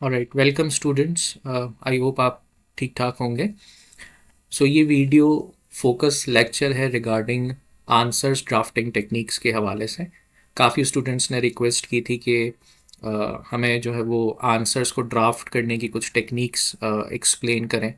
Alright, welcome students. I hope आप ठीक ठाक होंगे। सो ये वीडियो फोकस लेक्चर है रिगार्डिंग आंसर्स ड्राफ्टिंग टेक्निक्स के हवाले से। काफ़ी स्टूडेंट्स ने रिक्वेस्ट की थी कि हमें जो है वो आंसर्स को ड्राफ्ट करने की कुछ टेक्निक्स एक्सप्लेन करें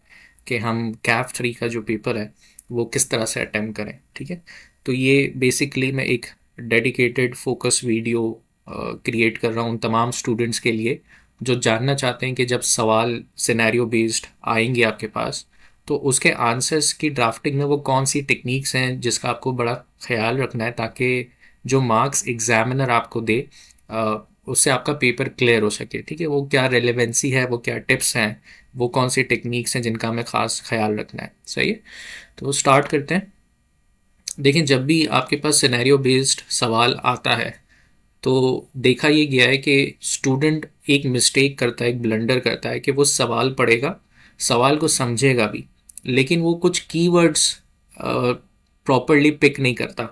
कि हम कैफ 3 का जो पेपर है वो किस तरह से अटेम्प्ट करें। ठीक है, तो ये बेसिकली मैं एक डेडिकेटेड फोकस वीडियो क्रिएट कर रहा हूँ तमाम स्टूडेंट्स के लिए जो जानना चाहते हैं कि जब सवाल सिनेरियो बेस्ड आएंगे आपके पास तो उसके आंसर्स की ड्राफ्टिंग में वो कौन सी टेक्निक्स हैं जिसका आपको बड़ा ख्याल रखना है, ताकि जो मार्क्स एग्जामिनर आपको दे उससे आपका पेपर क्लियर हो सके। ठीक है, वो क्या रेलेवेंसी है, वो क्या टिप्स हैं, वो कौन सी टेक्निक्स हैं जिनका हमें ख़ास ख्याल रखना है। सही है, तो स्टार्ट करते हैं। देखिए, जब भी आपके पास सिनेरियो बेस्ड सवाल आता है तो देखा ये गया है कि स्टूडेंट एक मिस्टेक करता है, एक ब्लंडर करता है कि वो सवाल पढ़ेगा, सवाल को समझेगा भी, लेकिन वो कुछ कीवर्ड्स प्रॉपरली पिक नहीं करता।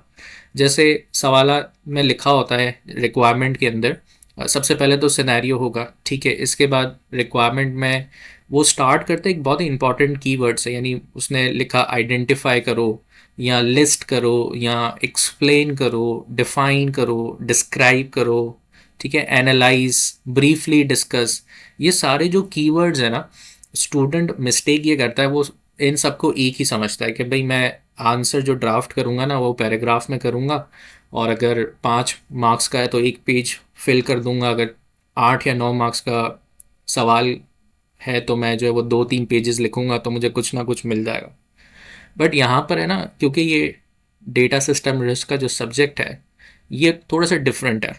जैसे सवाल में लिखा होता है रिक्वायरमेंट के अंदर, सबसे पहले तो सिनेरियो होगा। ठीक है, इसके बाद रिक्वायरमेंट में वो स्टार्ट करते एक बहुत ही इंपॉर्टेंट कीवर्ड है, यानी उसने लिखा आइडेंटिफाई करो या लिस्ट करो या एक्सप्लेन करो, डिफाइन करो, डिस्क्राइब करो। ठीक है, एनालाइज, ब्रीफली डिस्कस, ये सारे जो कीवर्ड्स हैं ना, स्टूडेंट मिस्टेक ये करता है, वो इन सबको एक ही समझता है कि भाई मैं आंसर जो ड्राफ्ट करूँगा ना वो पैराग्राफ में करूँगा, और अगर 5 मार्क्स का है तो एक पेज फिल कर दूंगा, अगर 8 या 9 मार्क्स का सवाल है तो मैं जो है वो 2-3 पेजेस लिखूंगा तो मुझे कुछ ना कुछ मिल जाएगा। बट यहाँ पर है ना, क्योंकि ये डेटा सिस्टम रिस्क का जो सब्जेक्ट है ये थोड़ा सा डिफरेंट है।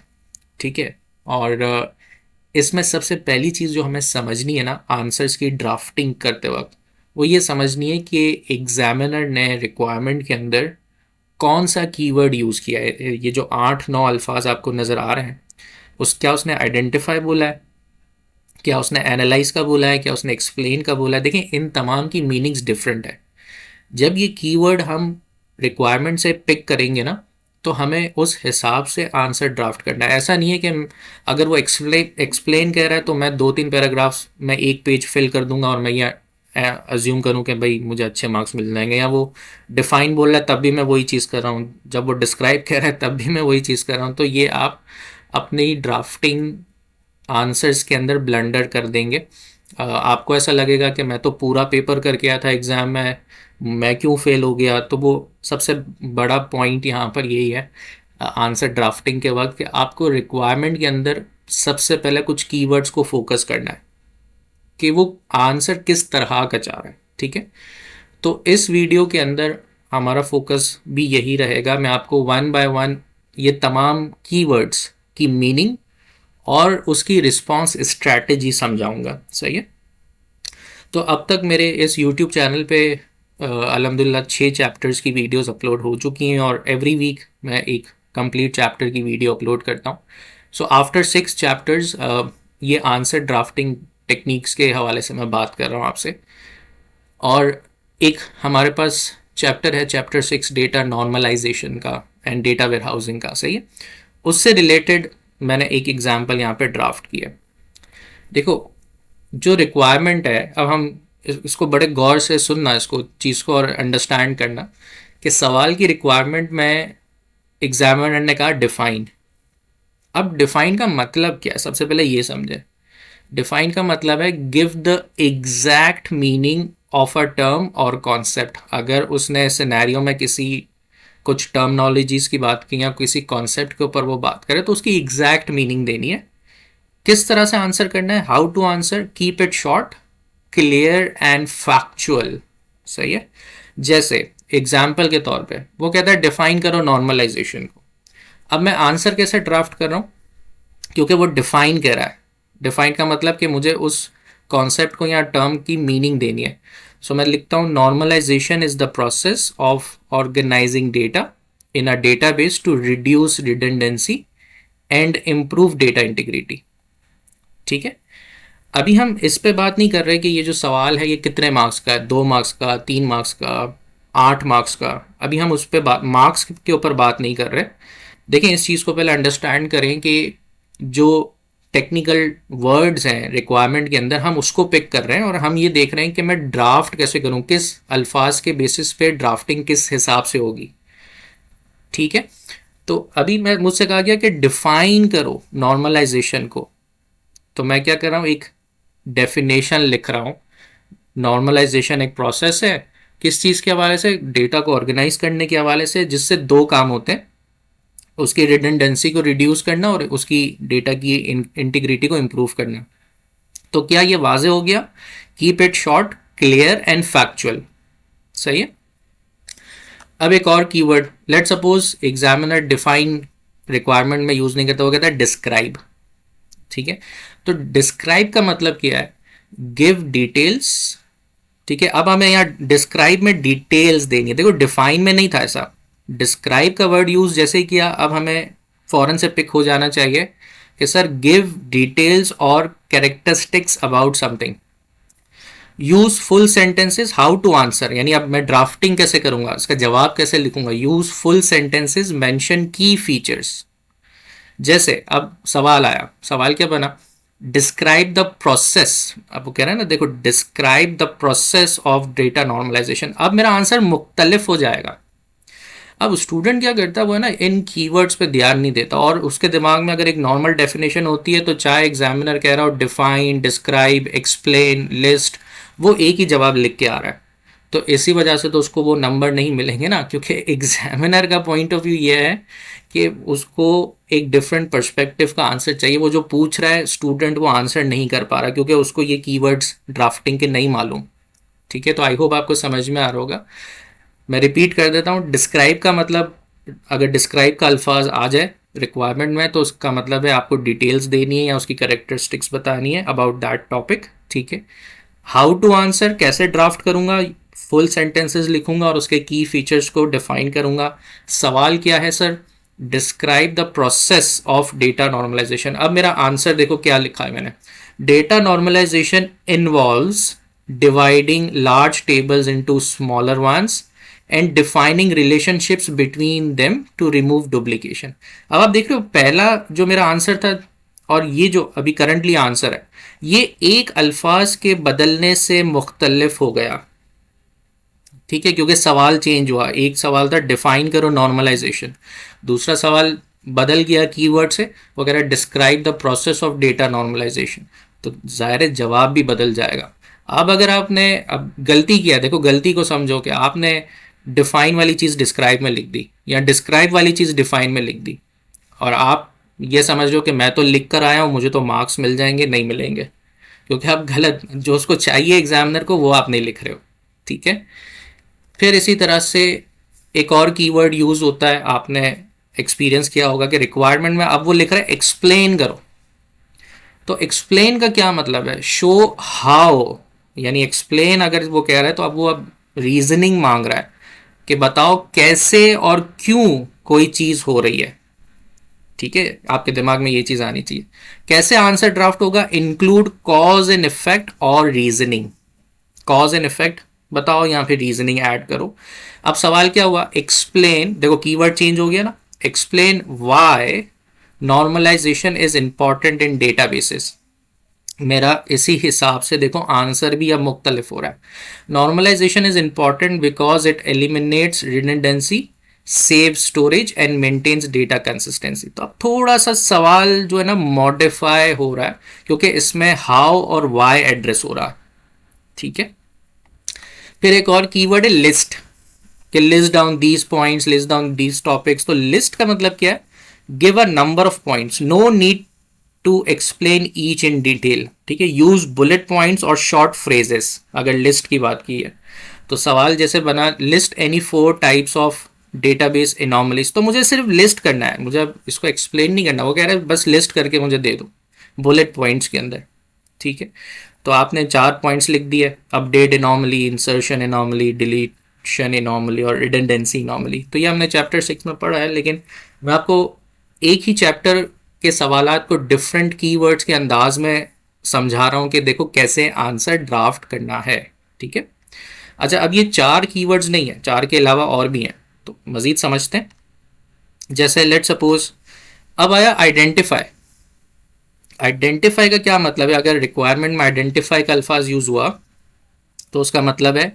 ठीक है, और इसमें सबसे पहली चीज़ जो हमें समझनी है ना आंसर्स की ड्राफ्टिंग करते वक्त, वो ये समझनी है कि एग्जामिनर ने रिक्वायरमेंट के अंदर कौन सा कीवर्ड यूज़ किया है। ये जो 8-9 अल्फाज आपको नज़र आ रहे हैं, क्या उसने आइडेंटिफाई बोला है, क्या उसने एनालाइज का बोला है, क्या उसने एक्सप्लेन का बोला है। देखिए, इन तमाम की मीनिंग्स डिफरेंट है। जब ये कीवर्ड हम रिक्वायरमेंट से पिक करेंगे ना तो हमें उस हिसाब से आंसर ड्राफ्ट करना है। ऐसा नहीं है कि अगर वो एक्सप्लेन कह रहा है तो मैं 2-3 पैराग्राफ्स में एक पेज फिल कर दूंगा और मैं ये अज्यूम करूं कि भाई मुझे अच्छे मार्क्स मिल जाएंगे। या वो डिफाइन बोल रहा है तब भी मैं वही चीज़ कर रहा हूँ, जब वो डिस्क्राइब कह रहा है तब भी मैं वही चीज़ कर रहा हूँ, तो ये आप अपनी ड्राफ्टिंग आंसर्स के अंदर ब्लंडर कर देंगे। आपको ऐसा लगेगा कि मैं तो पूरा पेपर करके आया था एग्ज़ाम में, मैं क्यों फेल हो गया। तो वो सबसे बड़ा पॉइंट यहाँ पर यही है आंसर ड्राफ्टिंग के वक्त, कि आपको रिक्वायरमेंट के अंदर सबसे पहले कुछ कीवर्ड्स को फोकस करना है कि वो आंसर किस तरह का चाह रहा है। ठीक है, तो इस वीडियो के अंदर हमारा फोकस भी यही रहेगा। मैं आपको वन बाय वन ये तमाम कीवर्ड्स की मीनिंग और उसकी रिस्पॉन्स स्ट्रैटेजी समझाऊंगा। सही है, तो अब तक मेरे इस यूट्यूब चैनल पे अल्हम्दुलिल्लाह 6 चैप्टर्स की वीडियोस अपलोड हो चुकी हैं और एवरी वीक मैं एक कंप्लीट चैप्टर की वीडियो अपलोड करता हूँ। सो आफ्टर 6 चैप्टर्स ये आंसर ड्राफ्टिंग टेक्निक्स के हवाले से मैं बात कर रहा हूँ आपसे। और एक हमारे पास चैप्टर है, चैप्टर 6, डेटा नॉर्मलाइजेशन का एंड डेटा वेयर हाउसिंग का। सही है, उससे रिलेटेड मैंने एक एग्जाम्पल यहाँ पे ड्राफ्ट किया। देखो, जो रिक्वायरमेंट है, अब हम इसको बड़े गौर से सुनना, इसको चीज़ को और अंडरस्टैंड करना कि सवाल की रिक्वायरमेंट में एग्जामिनर ने कहा डिफाइन। अब डिफाइन का मतलब क्या है, सबसे पहले ये समझे। डिफाइन का मतलब है give the exact meaning of a term और कॉन्सेप्ट। अगर उसने सिनेरियो में किसी कुछ टर्मनोलॉजीज की बात की या किसी कॉन्सेप्ट के ऊपर वो बात करे तो उसकी एग्जैक्ट मीनिंग देनी है। किस तरह से आंसर करना है, how to answer, keep it short, clear and factual. सही है, जैसे एग्जाम्पल के तौर पे वो कहता है डिफाइन करो नॉर्मलाइजेशन को। अब मैं आंसर कैसे ड्राफ्ट कर रहा हूँ, क्योंकि वो डिफाइन कह रहा है। डिफाइन का मतलब कि मुझे उस कॉन्सेप्ट को या टर्म की मीनिंग देनी है। सो मैं लिखता हूँ normalisation is the process of organising data in a database to reduce redundancy and improve data integrity. ठीक है, अभी हम इस पे बात नहीं कर रहे कि ये जो सवाल है ये कितने मार्क्स का है, 2 मार्क्स का, 3 मार्क्स का, 8 मार्क्स का। अभी हम उस पर बात, मार्क्स के ऊपर बात नहीं कर रहे। देखें, इस चीज़ को पहले अंडरस्टैंड करें कि जो टेक्निकल वर्ड्स हैं रिक्वायरमेंट के अंदर, हम उसको पिक कर रहे हैं और हम ये देख रहे हैं कि मैं ड्राफ्ट कैसे करूं, किस अल्फाज के बेसिस पे ड्राफ्टिंग किस हिसाब से होगी। ठीक है, तो अभी मैं मुझसे कहा गया कि डिफाइन करो नॉर्मलाइजेशन को, तो मैं क्या कर रहा हूँ, एक डेफिनेशन लिख रहा हूँ। नॉर्मलाइजेशन एक प्रोसेस है, किस चीज़ के हवाले से, डेटा को ऑर्गेनाइज करने के हवाले से, जिससे दो काम होते हैं, उसकी रिडंडेंसी को रिड्यूस करना और उसकी डेटा की इंटीग्रिटी को इम्प्रूव करना। तो क्या ये वाजे हो गया? Keep it short, clear and factual. सही है। अब एक और keyword, let suppose examiner define requirement में यूज नहीं करता, वो कहता है डिस्क्राइब। ठीक है, तो डिस्क्राइब का मतलब क्या है? Give details. ठीक है, अब हमें यहाँ डिस्क्राइब में डिटेल्स देंगे। देखो डिफाइन में नहीं था ऐसा, डिस्क्राइब का वर्ड यूज जैसे ही किया, अब हमें फौरन से पिक हो जाना चाहिए कि सर गिव डिटेल्स और characteristics about something. Use full sentences, how to answer, यानी अब मैं ड्राफ्टिंग कैसे करूंगा, इसका जवाब कैसे लिखूंगा। Use full sentences, mention key features. जैसे अब सवाल आया, सवाल क्या बना? Describe the process. अब वो कह रहा है ना, देखो describe the process of data normalisation. अब मेरा आंसर मुख्तलिफ हो जाएगा। अब स्टूडेंट क्या करता है, वो है ना इन कीवर्ड्स पे ध्यान नहीं देता, और उसके दिमाग में अगर एक नॉर्मल डेफिनेशन होती है तो चाहे एग्जामिनर कह रहा हो डिफाइन, डिस्क्राइब, एक्सप्लेन, लिस्ट, वो एक ही जवाब लिख के आ रहा है। तो इसी वजह से तो उसको वो नंबर नहीं मिलेंगे ना, क्योंकि एग्जामिनर का पॉइंट ऑफ व्यू ये है कि उसको एक डिफरेंट पर्सपेक्टिव का आंसर चाहिए। वो जो पूछ रहा है स्टूडेंट, वो आंसर नहीं कर पा रहा क्योंकि उसको ये कीवर्ड्स ड्राफ्टिंग के नहीं मालूम। ठीक है, तो आई होप आपको समझ में आ रहा होगा। मैं रिपीट कर देता हूँ, डिस्क्राइब का मतलब, अगर डिस्क्राइब का अल्फाज आ जाए रिक्वायरमेंट में तो उसका मतलब है आपको डिटेल्स देनी है या उसकी कैरेक्टरिस्टिक्स बतानी है अबाउट दैट टॉपिक। ठीक है, हाउ टू आंसर, कैसे ड्राफ्ट करूंगा, फुल सेंटेंसेस लिखूंगा और उसके की फीचर्स को डिफाइन करूंगा। सवाल क्या है sir? Describe the process of data normalisation. अब मेरा आंसर देखो क्या लिखा है मैंने, data normalisation involves dividing large tables into smaller ones and defining relationships between them to remove duplication. अब आप देख रहे हो, पहला जो मेरा आंसर था और ये जो अभी करंटली आंसर है, ये एक अल्फाज के बदलने से मुख्तलिफ हो गया। ठीक है, क्योंकि सवाल चेंज हुआ। एक सवाल था डिफाइन करो नॉर्मलाइजेशन, दूसरा सवाल बदल गया कीवर्ड से, वो कह रहा है describe the process of data normalisation, तो जाहिर है जवाब भी बदल जाएगा। अब अगर आपने अब गलती किया, देखो गलती को समझो कि आपने डिफाइन वाली चीज़ डिस्क्राइब में लिख दी या डिस्क्राइब वाली चीज़ डिफाइन में लिख दी, और आप ये समझ लो कि मैं तो लिख कर आया हूँ, मुझे तो मार्क्स मिल जाएंगे। नहीं मिलेंगे, क्योंकि आप गलत, जो उसको चाहिए एग्जामिनर को वो आप नहीं लिख रहे हो। ठीक है, फिर इसी तरह से एक और कीवर्ड यूज होता है, आपने एक्सपीरियंस किया होगा कि रिक्वायरमेंट में अब वो लिख रहा है एक्सप्लेन करो। तो एक्सप्लेन का क्या मतलब है? शो हाउ, यानी एक्सप्लेन अगर वो कह रहा है तो अब वो अब रीजनिंग मांग रहा है कि बताओ कैसे और क्यों कोई चीज हो रही है। ठीक है, आपके दिमाग में ये चीज आनी चाहिए। कैसे आंसर ड्राफ्ट होगा? इंक्लूड कॉज एंड इफेक्ट और रीजनिंग। कॉज एंड इफेक्ट बताओ, यहाँ पे रीजनिंग ऐड करो। अब सवाल क्या हुआ? एक्सप्लेन, देखो कीवर्ड चेंज हो गया ना। Explain why normalisation is important in databases. मेरा इसी हिसाब से देखो आंसर भी अब मुख्तलिफ हो रहा है। Normalisation is important because it eliminates redundancy, save storage and maintains data consistency. तो अब थोड़ा सा सवाल जो है ना मॉडिफाई हो रहा है, क्योंकि इसमें हाउ और वाई एड्रेस हो रहा है। ठीक है, फिर एक और कीवर्ड है लिस्ट, कि list down these points, list down these topics. तो लिस्ट का मतलब क्या है? Give a number of points, no need to explain each in detail. ठीक है, यूज बुलेट पॉइंट्स और शॉर्ट फ्रेजेस अगर लिस्ट की बात की है। तो सवाल जैसे बना, list any 4 types of database anomalies. तो मुझे सिर्फ लिस्ट करना है, मुझे अब इसको एक्सप्लेन नहीं करना। वो कह रहे हैं बस लिस्ट करके मुझे दे दो बुलेट पॉइंट्स के अंदर। ठीक है, तो आपने 4 पॉइंट्स लिख दिए, update anomaly, insertion anomaly, deletion anomaly और रिडंडेंसी एनॉमली। तो ये हमने चैप्टर 6 में पढ़ा है, लेकिन मैं आपको एक ही चैप्टर के सवालात को डिफरेंट कीवर्ड्स के अंदाज में समझा रहा हूँ कि देखो कैसे आंसर ड्राफ्ट करना है। ठीक है, अच्छा अब ये 4 कीवर्ड्स नहीं है, 4 के अलावा और भी हैं, तो मजीद समझते हैं। जैसे लेट सपोज अब आया आइडेंटिफाई। आइडेंटिफाई का क्या मतलब है? अगर रिक्वायरमेंट में आइडेंटिफाई का अल्फाज यूज हुआ तो उसका मतलब है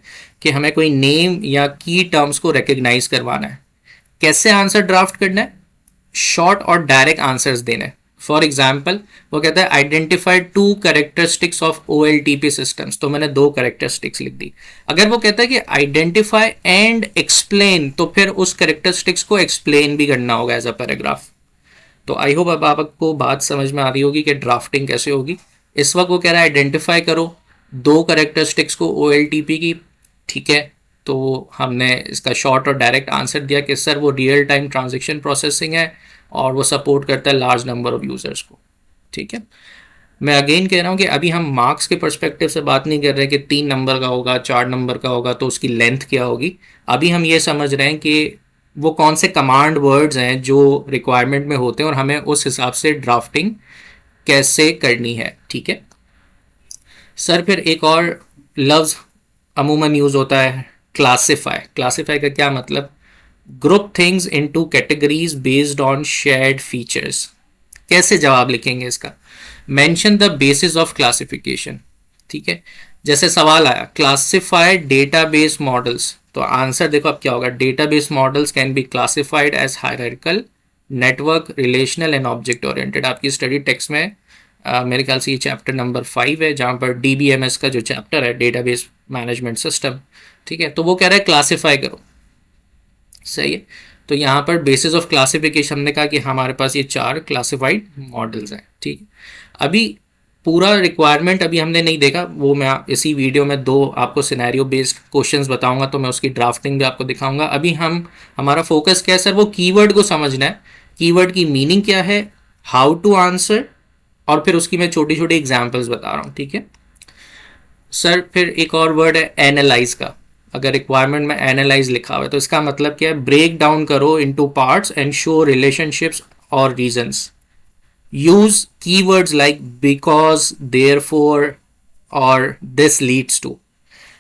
कि हमें कोई नेम या की टर्म्स को रिकग्नाइज करवाना है। कैसे आंसर ड्राफ्ट करना है? शॉर्ट और डायरेक्ट आंसर्स देना है। फॉर एग्जाम्पल वो कहता है identify 2 characteristics of OLTP systems, तो मैंने 2 कैरेक्टरिस्टिक्स लिख दी। अगर वो कहता है कि आइडेंटिफाई एंड एक्सप्लेन, तो फिर उस कैरेक्टरिस्टिक्स को एक्सप्लेन भी करना होगा एज अ पैराग्राफ। तो आई होप अब आपको बात समझ में आ रही होगी कि ड्राफ्टिंग कैसे होगी। इस वक्त वो कह रहा है आइडेंटिफाई करो 2 कैरेक्टरिस्टिक्स को OLTP की, ठीक है। तो हमने इसका शॉर्ट और डायरेक्ट आंसर दिया कि सर वो रियल टाइम ट्रांजेक्शन प्रोसेसिंग है और वो सपोर्ट करता है लार्ज नंबर ऑफ यूजर्स को, ठीक है। मैं अगेन कह रहा हूँ कि अभी हम मार्क्स के पर्सपेक्टिव से बात नहीं कर रहे कि 3 नंबर का होगा, 4 नंबर का होगा तो उसकी लेंथ क्या होगी। अभी हम ये समझ रहे हैं कि वो कौन से कमांड वर्ड्स हैं जो रिक्वायरमेंट में होते हैं और हमें उस हिसाब से ड्राफ्टिंग कैसे करनी है, ठीक है। सर फिर एक और लफ्ज़ अमूमन यूज़ होता है, क्लासिफाई। क्लासिफाई का क्या मतलब? Group things into categories based on shared features. कैसे जवाब लिखेंगे इसका? Mention the basis of classification, ठीक है। जैसे सवाल आया क्लासिफाइड डेटाबेस मॉडल्स, तो आंसर देखो अब क्या होगा। Database models can be classified as hierarchical, network, relational and object oriented. आपकी स्टडी टेक्स्ट में मेरे ख्याल से ये चैप्टर नंबर 5 है, जहाँ पर DBMS का जो चैप्टर है, डेटाबेस मैनेजमेंट सिस्टम, ठीक है। तो वो कह रहा है क्लासिफाई करो, सही है। तो यहाँ पर बेसिस ऑफ क्लासिफिकेशन हमने कहा कि हमारे पास ये 4 क्लासिफाइड मॉडल्स हैं, ठीक है। अभी पूरा रिक्वायरमेंट अभी हमने नहीं देखा, वो मैं इसी वीडियो में 2 आपको सिनेरियो बेस्ड क्वेश्चंस बताऊंगा, तो मैं उसकी ड्राफ्टिंग भी आपको दिखाऊंगा। अभी हमारा फोकस क्या है सर? वो कीवर्ड को समझना है, कीवर्ड की मीनिंग क्या है, हाउ टू आंसर, और फिर उसकी मैं छोटी छोटी एग्जाम्पल्स बता रहा हूँ, ठीक है। सर फिर एक और वर्ड है एनालाइज का। अगर रिक्वायरमेंट में एनालाइज लिखा हुआ है तो इसका मतलब क्या है? ब्रेक डाउन करो into parts and show relationships और reasons. Use keywords like because, therefore और दिस लीड्स टू।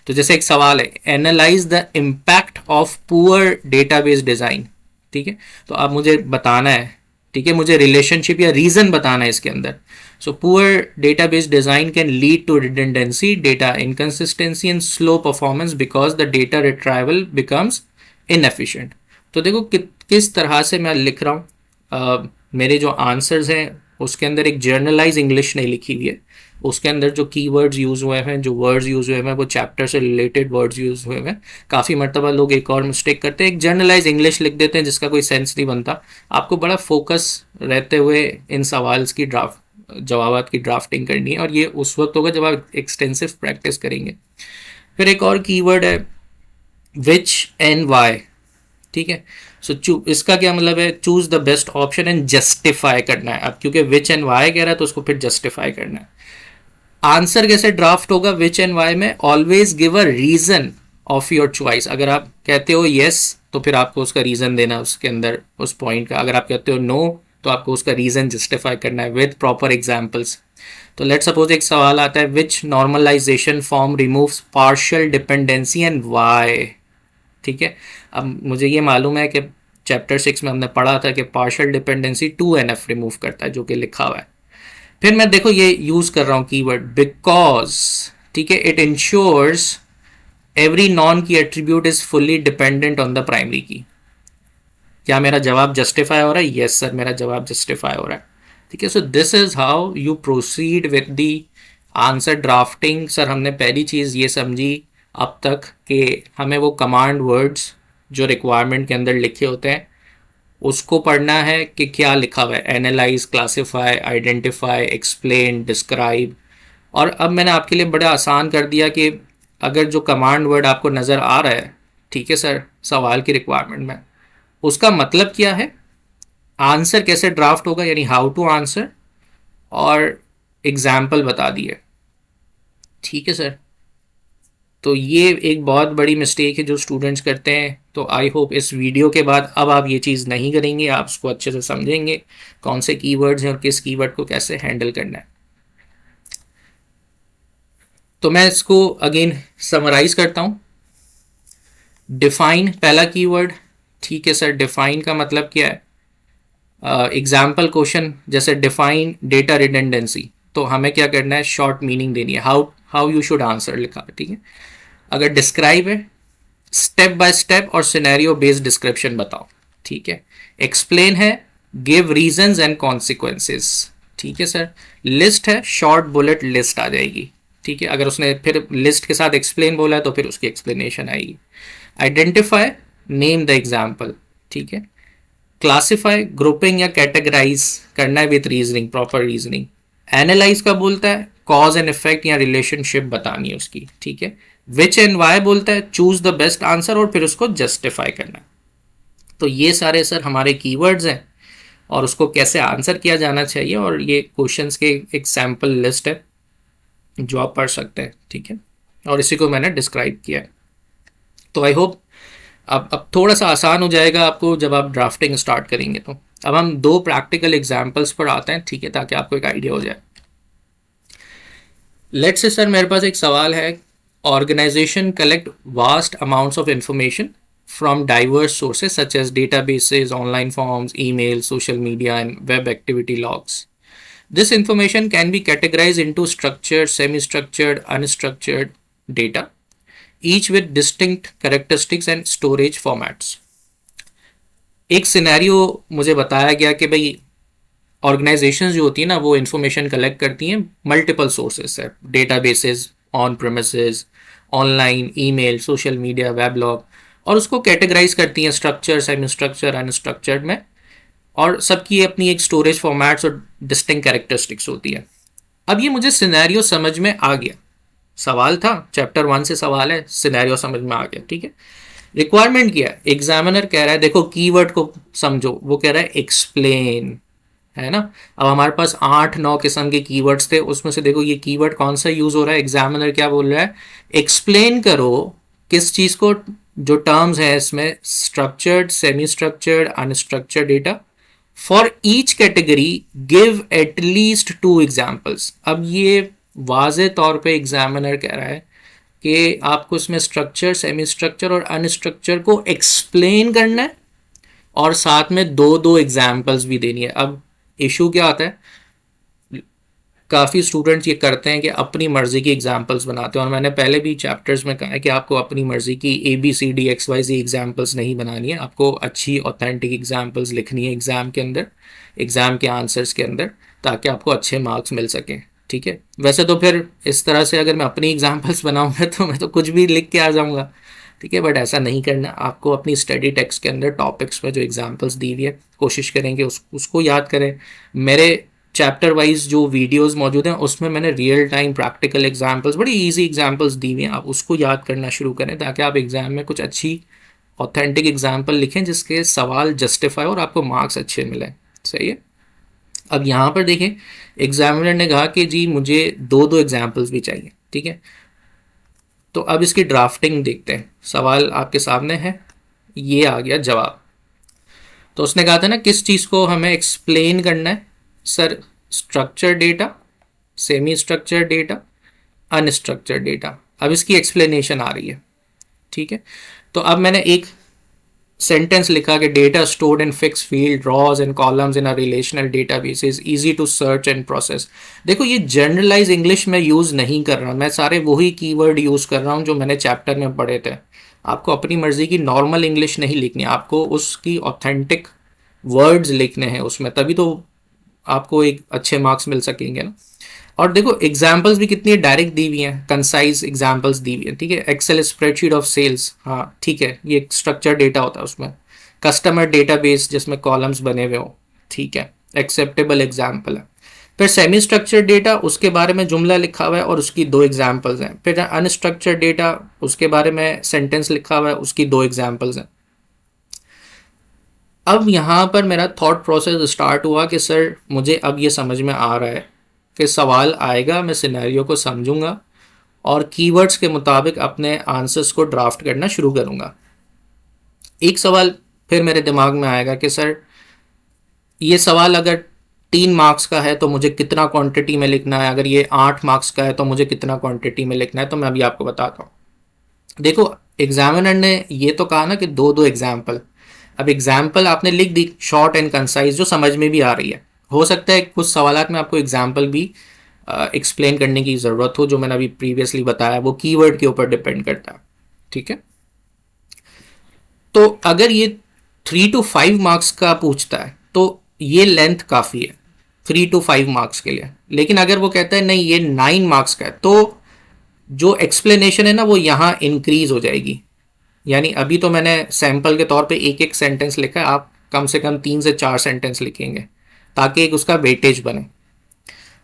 तो जैसे एक सवाल है, analyze the impact of poor database design, ठीक है। तो अब मुझे बताना है, ठीक है, मुझे रिलेशनशिप या रीजन बताना है इसके अंदर। So poor database design can lead to redundancy, data inconsistency and slow performance because the data retrieval becomes inefficient. तो देखो किस तरह से मैं लिख रहा हूँ। मेरे जो आंसर्स हैं उसके अंदर एक जर्नलाइज इंग्लिश नहीं लिखी हुई है, उसके अंदर जो कीवर्ड्स यूज़ हुए हैं, जो वर्ड्स यूज़ हुए हैं, वो चैप्टर से रिलेटेड वर्ड्स यूज़ हुए हैं। काफ़ी मरतबा लोग एक और मिस्टेक करते हैं, एक जर्नलाइज इंग्लिश लिख देते हैं जिसका कोई सेंस नहीं बनता। आपको बड़ा फोकस रहते हुए इन सवाल्स की जवाबात की ड्राफ्टिंग करनी है, और ये उस वक्त होगा जब आप एक्सटेंसिव प्रैक्टिस करेंगे। फिर एक और कीवर्ड है विच एंड वाई, ठीक है। सो इसका क्या मतलब है? Choose the best option and justify करना है। अब क्योंकि विच एंड वाई कह रहा है तो उसको फिर जस्टिफाई करना है। आंसर कैसे ड्राफ्ट होगा विच एंड वाई में? Always give a reason of your choice. अगर आप कहते हो यस तो फिर आपको उसका रीजन देना उसके अंदर, उस पॉइंट का। अगर आप कहते हो नो तो आपको उसका रीजन जस्टिफाई करना है विद प्रॉपर एग्जाम्पल्स। तो लेट सपोज एक सवाल आता है which normalization form removes partial dependency and why, ठीक है। अब मुझे ये मालूम है कि चैप्टर 6 में हमने पढ़ा था कि पार्शियल डिपेंडेंसी 2NF रिमूव करता है, जो कि लिखा हुआ है। फिर मैं देखो ये यूज कर रहा हूं कीवर्ड बिकॉज, ठीक है। It ensures every non key attribute is fully dependent on the primary key. क्या मेरा जवाब जस्टिफाई हो रहा है? यस सर, मेरा जवाब जस्टिफाई हो रहा है, ठीक है। So this is how you proceed with the answer drafting. Sir हमने पहली चीज़ ये समझी अब तक कि हमें वो कमांड वर्ड्स जो रिक्वायरमेंट के अंदर लिखे होते हैं उसको पढ़ना है कि क्या लिखा हुआ है, analyse, classify, identify, explain, describe. और अब मैंने आपके लिए बड़ा आसान कर दिया कि अगर जो कमांड वर्ड आपको नज़र आ रहा है, ठीक है सर, सवाल की रिक्वायरमेंट में, उसका मतलब क्या है, आंसर कैसे ड्राफ्ट होगा, यानी हाउ टू आंसर, और एग्जाम्पल बता दिए, ठीक है सर। तो ये एक बहुत बड़ी मिस्टेक है जो स्टूडेंट्स करते हैं। तो आई होप इस वीडियो के बाद अब आप ये चीज़ नहीं करेंगे, आप उसको अच्छे से समझेंगे कौन से कीवर्ड्स हैं और किस कीवर्ड को कैसे हैंडल करना है। तो मैं इसको अगेन समराइज करता हूँ। डिफाइन पहला कीवर्ड, ठीक है सर। डिफाइन का मतलब क्या है? एग्जाम्पल क्वेश्चन जैसे डिफाइन डेटा रिडंडेंसी, तो हमें क्या करना है, शॉर्ट मीनिंग देनी है, how how you should answer लिखा है, ठीक है। अगर डिस्क्राइब है, स्टेप बाय स्टेप और सिनेरियो बेस्ड डिस्क्रिप्शन बताओ, ठीक है। एक्सप्लेन है, गिव रीजंस एंड कॉन्सिक्वेंसेस, ठीक है सर। लिस्ट है, शॉर्ट बुलेट लिस्ट आ जाएगी, ठीक है। अगर उसने फिर लिस्ट के साथ एक्सप्लेन बोला है तो फिर उसकी एक्सप्लेनेशन आएगी। आइडेंटिफाई, नेम द एग्जाम्पल, ठीक है। क्लासिफाई, ग्रुपिंग या कैटेगराइज करना है with reasoning, proper reasoning. Analyse का बोलता है, कॉज एंड इफेक्ट या रिलेशनशिप बतानी है उसकी, ठीक है। विच एंड वाई बोलता है, चूज द बेस्ट आंसर और फिर उसको जस्टिफाई करना है। तो ये सारे सर हमारे कीवर्ड्स हैं और उसको कैसे आंसर किया जाना चाहिए, और ये क्वेश्चंस के एक सैम्पल लिस्ट है जो आप पढ़ सकते हैं, ठीक है। और इसी को मैंने डिस्क्राइब किया है। तो आई होप अब थोड़ा सा आसान हो जाएगा आपको जब आप ड्राफ्टिंग स्टार्ट करेंगे। तो अब हम दो प्रैक्टिकल एग्जांपल्स पर आते हैं, ठीक है, ताकि आपको एक आइडिया हो जाए। लेट्स से सर मेरे पास एक सवाल है, organization collect vast amounts of information from diverse sources such as databases, online forms, email, social media, and web activity logs. This information can be categorized into structured, semi-structured, unstructured data, each with distinct characteristics and storage formats. एक scenario मुझे बताया गया कि भाई organisations जो होती है ना, वो इंफॉर्मेशन कलेक्ट करती हैं मल्टीपल सोर्सेज से, databases, on premises, online, email, social media, weblog, और उसको कैटेगराइज करती हैं स्ट्रक्चर, सेमी स्ट्रक्चर, अनस्ट्रक्चर्ड में, और सबकी अपनी एक स्टोरेज फॉर्मेट्स और डिस्टिंक्ट कैरेक्टरिस्टिक्स होती है। अब ये मुझे सिनेरियो समझ में आ गया, सवाल था चैप्टर 1 से सवाल है, सिनेरियो समझ में आ गया, ठीक है। रिक्वायरमेंट क्या है, एग्जामिनर कह रहा है देखो कीवर्ड को समझो, वो कह रहा है एक्सप्लेन, है ना। अब हमारे पास 8-9 किस्म के कीवर्ड्स थे, उसमें से देखो ये कीवर्ड कौन सा यूज हो रहा है, एग्जामिनर क्या बोल रहा है, एक्सप्लेन करो किस चीज को, जो टर्म्स है इसमें, structured, semi structured, unstructured data, for each category give at least 2 examples. अब ये वाजे तौर पे एग्जामिनर कह रहा है कि आपको इसमें स्ट्रक्चर, सेमी स्ट्रक्चर और अनस्ट्रक्चर को एक्सप्लेन करना है और साथ में 2-2 एग्जाम्पल्स भी देनी है। अब इशू क्या आता है, काफ़ी स्टूडेंट्स ये करते हैं कि अपनी मर्जी की एग्जाम्पल्स बनाते हैं, और मैंने पहले भी चैप्टर्स में कहा है कि आपको अपनी मर्जी की ABCD XYZ एग्जाम्पल्स नहीं बनानी है, आपको अच्छी ऑथेंटिक एग्जाम्पल्स लिखनी है एग्ज़ाम के अंदर, एग्ज़ाम के आंसर्स के अंदर, ताकि आपको अच्छे मार्क्स मिल सकें, ठीक है। वैसे तो फिर इस तरह से अगर मैं अपनी एग्जाम्पल्स बनाऊँगा तो मैं तो कुछ भी लिख के आ जाऊँगा, ठीक है, बट ऐसा नहीं करना। आपको अपनी स्टडी टेक्स्ट के अंदर टॉपिक्स में जो एग्जाम्पल्स दी हुई है कोशिश करेंगे उसको याद करें। मेरे चैप्टर वाइज जो वीडियोस मौजूद हैं उसमें मैंने रियल टाइम प्रैक्टिकल एग्जांपल्स, बड़ी इजी एग्जांपल्स दी हुई हैं, आप उसको याद करना शुरू करें ताकि आप एग्जाम में कुछ अच्छी ऑथेंटिक एग्जांपल लिखें जिसके सवाल जस्टिफाई और आपको मार्क्स अच्छे मिलें, सही है। अब यहाँ पर देखें, एग्जामिनर ने कहा कि जी मुझे 2-2 एग्जाम्पल्स भी चाहिए, ठीक है। तो अब इसकी ड्राफ्टिंग देखते हैं, सवाल आपके सामने है, ये आ गया जवाब। तो उसने कहा था ना किस चीज़ को हमें एक्सप्लेन करना है, sir structure data, semi structure data, unstructured data. अब इसकी एक्सप्लेनेशन आ रही है, ठीक है। तो अब मैंने एक सेंटेंस लिखा कि data stored in fix field, rows and columns in a relational database is easy to search and process. देखो ये जनरलाइज इंग्लिश में यूज़ नहीं कर रहा हूँ मैं, सारे वही कीवर्ड यूज़ कर रहा हूँ जो मैंने चैप्टर में पढ़े थे। आपको अपनी मर्जी की नॉर्मल इंग्लिश नहीं लिखनी, आपको उसकी ऑथेंटिक वर्ड्स लिखने हैं उसमें, तभी तो आपको एक अच्छे मार्क्स मिल सकेंगे ना। और देखो एग्जाम्पल्स भी कितनी डायरेक्ट दी हुई हैं, कंसाइज एग्जाम्पल्स दी हुई हैं, ठीक है। एक्सेल स्प्रेडशीट ऑफ सेल्स, हाँ ठीक है, ये स्ट्रक्चर डेटा होता है उसमें। कस्टमर डेटाबेस जिसमें कॉलम्स बने हुए हो, ठीक है, एक्सेप्टेबल एग्जाम्पल है। फिर सेमी स्ट्रक्चर डेटा, उसके बारे में जुमला लिखा हुआ है और उसकी 2 एग्जाम्पल्स हैं। फिर अनस्ट्रक्चर डेटा, उसके बारे में सेंटेंस लिखा हुआ है, उसकी 2 एग्जाम्पल्स हैं। अब यहाँ पर मेरा थॉट प्रोसेस स्टार्ट हुआ कि सर मुझे अब ये समझ में आ रहा है कि सवाल आएगा, मैं सिनेरियो को समझूंगा और कीवर्ड्स के मुताबिक अपने आंसर्स को ड्राफ्ट करना शुरू करूंगा। एक सवाल फिर मेरे दिमाग में आएगा कि सर ये सवाल अगर 3 मार्क्स का है तो मुझे कितना क्वांटिटी में लिखना है, अगर ये 8 मार्क्स का है तो मुझे कितना क्वांटिटी में लिखना है। तो मैं अभी आपको बताता हूँ। देखो एग्जामिनर ने ये तो कहा ना कि 2-2 एग्जाम्पल, अब एग्जाम्पल आपने लिख दी शॉर्ट एंड कंसाइज, जो समझ में भी आ रही है। हो सकता है कुछ सवालात में आपको एग्जाम्पल भी एक्सप्लेन करने की ज़रूरत हो, जो मैंने अभी प्रीवियसली बताया वो कीवर्ड के ऊपर डिपेंड करता है, ठीक है। तो अगर ये 3 to 5 मार्क्स का पूछता है तो ये लेंथ काफ़ी है 3 to 5 मार्क्स के लिए। लेकिन अगर वो कहता है नहीं ये 9 मार्क्स का है, तो जो एक्सप्लेनेशन है ना वो यहाँ इंक्रीज हो जाएगी। यानी अभी तो मैंने सैंपल के तौर पे एक एक सेंटेंस लिखा है, आप कम से कम 3 से 4 सेंटेंस लिखेंगे ताकि एक उसका वेटेज बने।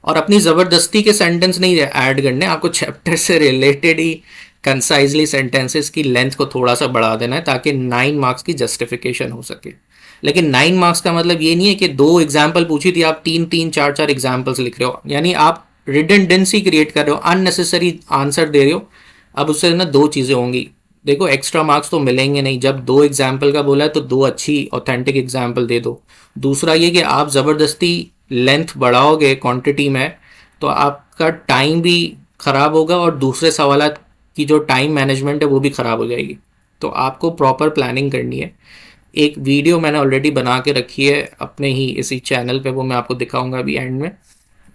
और अपनी ज़बरदस्ती के सेंटेंस नहीं ऐड करने, आपको चैप्टर से रिलेटेड ही कंसाइजली सेंटेंसेस की लेंथ को थोड़ा सा बढ़ा देना है ताकि 9 मार्क्स की जस्टिफिकेशन हो सके। लेकिन 9 मार्क्स का मतलब ये नहीं है कि 2 एग्जाम्पल पूछी थी आप 3 3 4 4 एग्जाम्पल्स लिख रहे हो, यानी आप रिडंडेंसी क्रिएट कर रहे हो, अननेसेसरी आंसर दे रहे हो। अब उससे ना 2 चीज़ें होंगी, देखो एक्स्ट्रा मार्क्स तो मिलेंगे नहीं, जब 2 एग्जाम्पल का बोला है तो 2 अच्छी ऑथेंटिक एग्जाम्पल दे दो। दूसरा ये कि आप ज़बरदस्ती लेंथ बढ़ाओगे क्वांटिटी में तो आपका टाइम भी ख़राब होगा और दूसरे सवालात की जो टाइम मैनेजमेंट है वो भी ख़राब हो जाएगी। तो आपको प्रॉपर प्लानिंग करनी है। एक वीडियो मैंने ऑलरेडी बना के रखी है अपने ही इसी चैनल पे, वो मैं आपको दिखाऊंगा अभी एंड में,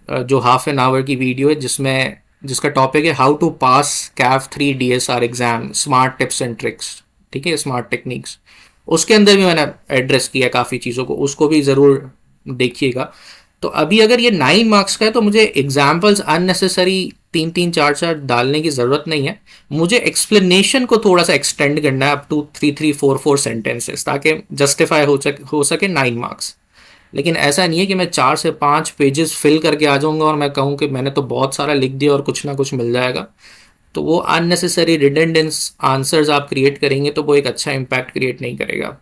जो ½ एन आवर की वीडियो है जिसका टॉपिक है how to pass CAF3 DSR exam, smart tips and tricks, ठीक है, स्मार्ट टेक्निक्स। उसके अंदर भी मैंने एड्रेस किया काफ़ी चीज़ों को, उसको भी ज़रूर देखिएगा। तो अभी अगर ये 9 मार्क्स का है तो मुझे एग्जाम्पल्स अननेसेसरी 3 3 4 4 डालने की ज़रूरत नहीं है। मुझे एक्सप्लेनेशन को थोड़ा सा एक्सटेंड करना है अप टू 3 3 4 4 सेंटेंसेस ताकि जस्टिफाई हो सके 9 मार्क्स। लेकिन ऐसा नहीं है कि मैं 4 से 5 पेजेस फिल करके आ जाऊंगा और मैं कहूँ कि मैंने तो बहुत सारा लिख दिया और कुछ ना कुछ मिल जाएगा। तो वो अननेसेसरी रिडंडेंस आंसर्स आप क्रिएट करेंगे तो वो एक अच्छा इम्पैक्ट क्रिएट नहीं करेगा,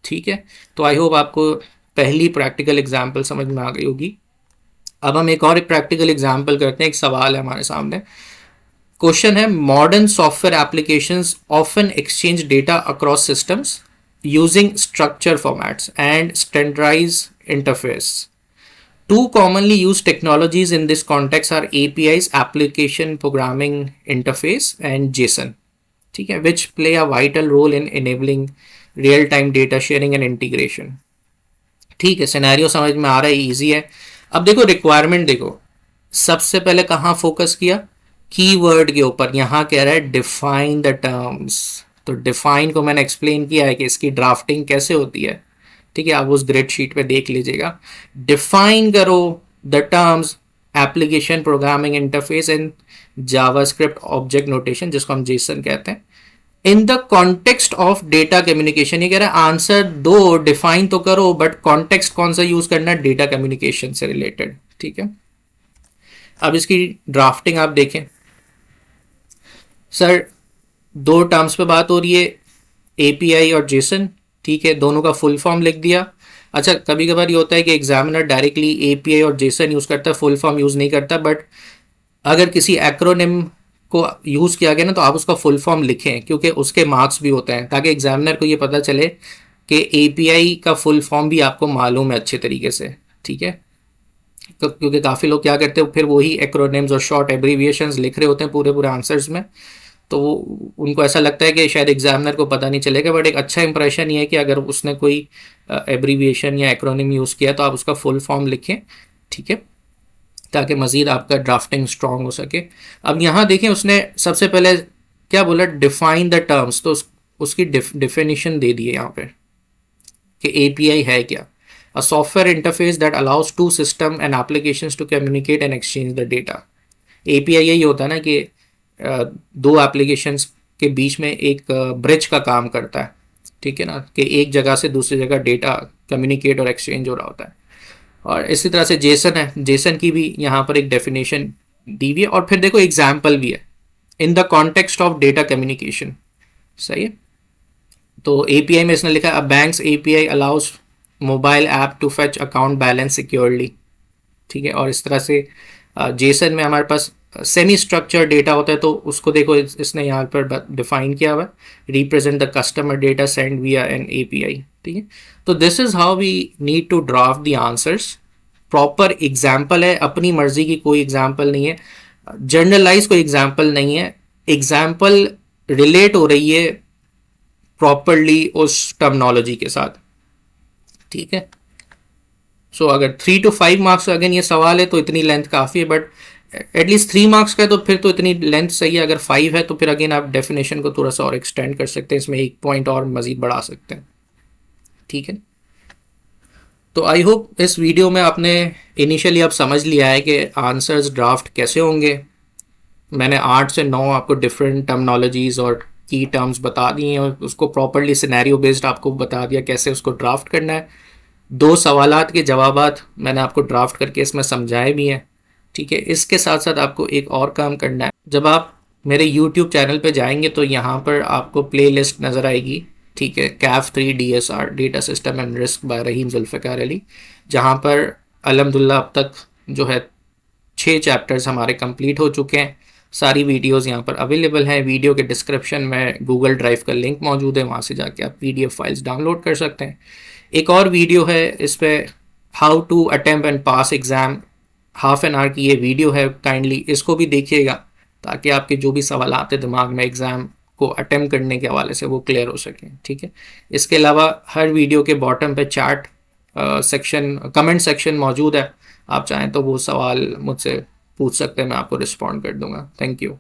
ठीक है। तो आई होप आपको पहली प्रैक्टिकल एग्जाम्पल समझ में आ गई होगी। अब हम एक और प्रैक्टिकल एग्जाम्पल करते हैं। एक सवाल है हमारे सामने, क्वेश्चन है modern software applications often exchange data across systems using structure formats and standardized interface. Two commonly used technologies in this context are APIs, Application Programming Interface, and JSON, ठीक है, which play a vital role in enabling real-time data sharing and integration। ठीक है, scenario समझ में आ रहा है, easy है। अब देखो रिक्वायरमेंट देखो, सबसे पहले कहाँ फोकस किया, कीवर्ड के ऊपर। यहाँ कह रहा है डिफाइन द टर्म्स, तो डिफाइन को मैंने एक्सप्लेन किया है कि इसकी ड्राफ्टिंग कैसे होती है, ठीक है, आप उस ग्रेड शीट पे देख लीजिएगा। डिफाइन करो the terms application programming interface and JavaScript object notation, जिसको हम जेसन कहते हैं, इन the context of data communication. ये कह रहा है आंसर दो, डिफाइन तो करो बट कॉन्टेक्स्ट कौन सा यूज करना है, डेटा कम्युनिकेशन से रिलेटेड, ठीक है। अब इसकी ड्राफ्टिंग आप देखें, सर 2 टर्म्स पे बात हो रही है, एपीआई और जेसन, ठीक है, दोनों का फुल फॉर्म लिख दिया। अच्छा, कभी कभार ये होता है कि एग्जामिनर डायरेक्टली एपीआई और जेसन यूज करता है, फुल फॉर्म यूज नहीं करता, बट अगर किसी एक्रोनिम को यूज किया गया ना तो आप उसका फुल फॉर्म लिखें, क्योंकि उसके मार्क्स भी होते हैं, ताकि एग्जामिनर को ये पता चले कि एपीआई का फुल फॉर्म भी आपको मालूम है अच्छे तरीके से, ठीक है। तो क्योंकि काफ़ी लोग क्या करते हैं, फिर वही एक्रोनिम्स और शॉर्ट एब्रीविएशंस लिख रहे होते हैं पूरे पूरे आंसर्स में, तो वो उनको ऐसा लगता है कि शायद एग्जामिनर को पता नहीं चलेगा। बट एक अच्छा इंप्रेशन ये है कि अगर उसने कोई एब्रीविएशन या एक्रोनिम यूज़ किया तो आप उसका फुल फॉर्म लिखें, ठीक है, ताकि मज़ीद आपका ड्राफ्टिंग स्ट्रॉन्ग हो सके। अब यहाँ देखें, उसने सबसे पहले क्या बोला, डिफाइन द टर्म्स, तो उसकी डिफिनीशन दे दी है यहाँ पे कि एपीआई है क्या, a software interface that allows two system and applications to communicate and exchange the data. API यही होता है ना कि 2 एप्लीकेशंस के बीच में एक ब्रिज का काम करता है, ठीक है ना, कि एक जगह से दूसरी जगह डेटा कम्युनिकेट और एक्सचेंज हो रहा होता है। और इसी तरह से जेसन है, जेसन की भी यहाँ पर एक डेफिनेशन दी हुई है। और फिर देखो एग्जाम्पल भी है, in the context of data communication, सही है। तो एपीआई में इसने लिखा, a bank's API allows mobile app to fetch account balance securely, ठीक है। और इस तरह से जेसन में हमारे पास सेमी स्ट्रक्चर डेटा होता है, तो उसको देखो इसने यहाँ पर डिफाइन किया हुआ है, represent the customer data send via an API, ठीक है। तो this is how we need to draft the answers. Proper example है, अपनी मर्जी की कोई एग्जाम्पल नहीं है, जनरलाइज कोई एग्जाम्पल नहीं है, एग्जाम्पल रिलेट हो रही है प्रॉपरली उस टर्मिनोलॉजी के साथ, ठीक है। सो अगर 3 to 5 मार्क्स अगेन ये सवाल है तो इतनी लेंथ काफ़ी है, बट एटलीस्ट 3 मार्क्स का है तो फिर तो इतनी लेंथ सही है। अगर 5 है तो फिर अगेन आप डेफिनेशन को थोड़ा सा और एक्सटेंड कर सकते हैं, इसमें 1 पॉइंट और मज़ीद बढ़ा सकते हैं, ठीक है। तो आई होप इस वीडियो में आपने इनिशियली आप समझ लिया है कि आंसर्स ड्राफ्ट कैसे होंगे। मैंने 8 से 9 आपको डिफरेंट टर्मिनोलॉजीज़ और की टर्म्स बता दी हैं और उसको प्रॉपरली सिनेरियो बेस्ड आपको बता दिया कैसे उसको ड्राफ्ट करना है। 2 सवालात के जवाबात मैंने आपको ड्राफ्ट करके इसमें समझाए भी हैं, ठीक है। इसके साथ साथ आपको एक और काम करना है, जब आप मेरे यूट्यूब चैनल पे जाएंगे तो यहाँ पर आपको प्लेलिस्ट नज़र आएगी, ठीक है, CAF 3 DSR data system and risk by Rahim Zulfikar Ali, जहाँ पर अल्हम्दुलिल्लाह अब तक जो है 6 चैप्टर्स हमारे कंप्लीट हो चुके हैं। सारी वीडियोस यहाँ पर अवेलेबल हैं। वीडियो के डिस्क्रिप्शन में गूगल ड्राइव का लिंक मौजूद है, वहाँ से जाके आप PDF फाइल्स डाउनलोड कर सकते हैं। एक और वीडियो है इस पर, how to attempt and pass exam, half an hour की ये वीडियो है, काइंडली इसको भी देखिएगा ताकि आपके जो भी सवाल आते दिमाग में एग्ज़ाम को अटेम्प्ट करने के हवाले से वो क्लियर हो सकें, ठीक है। इसके अलावा हर वीडियो के बॉटम पे चैट सेक्शन, कमेंट सेक्शन मौजूद है, आप चाहें तो वो सवाल मुझसे पूछ सकते हैं, मैं आपको रिस्पॉन्ड कर दूंगा। Thank you.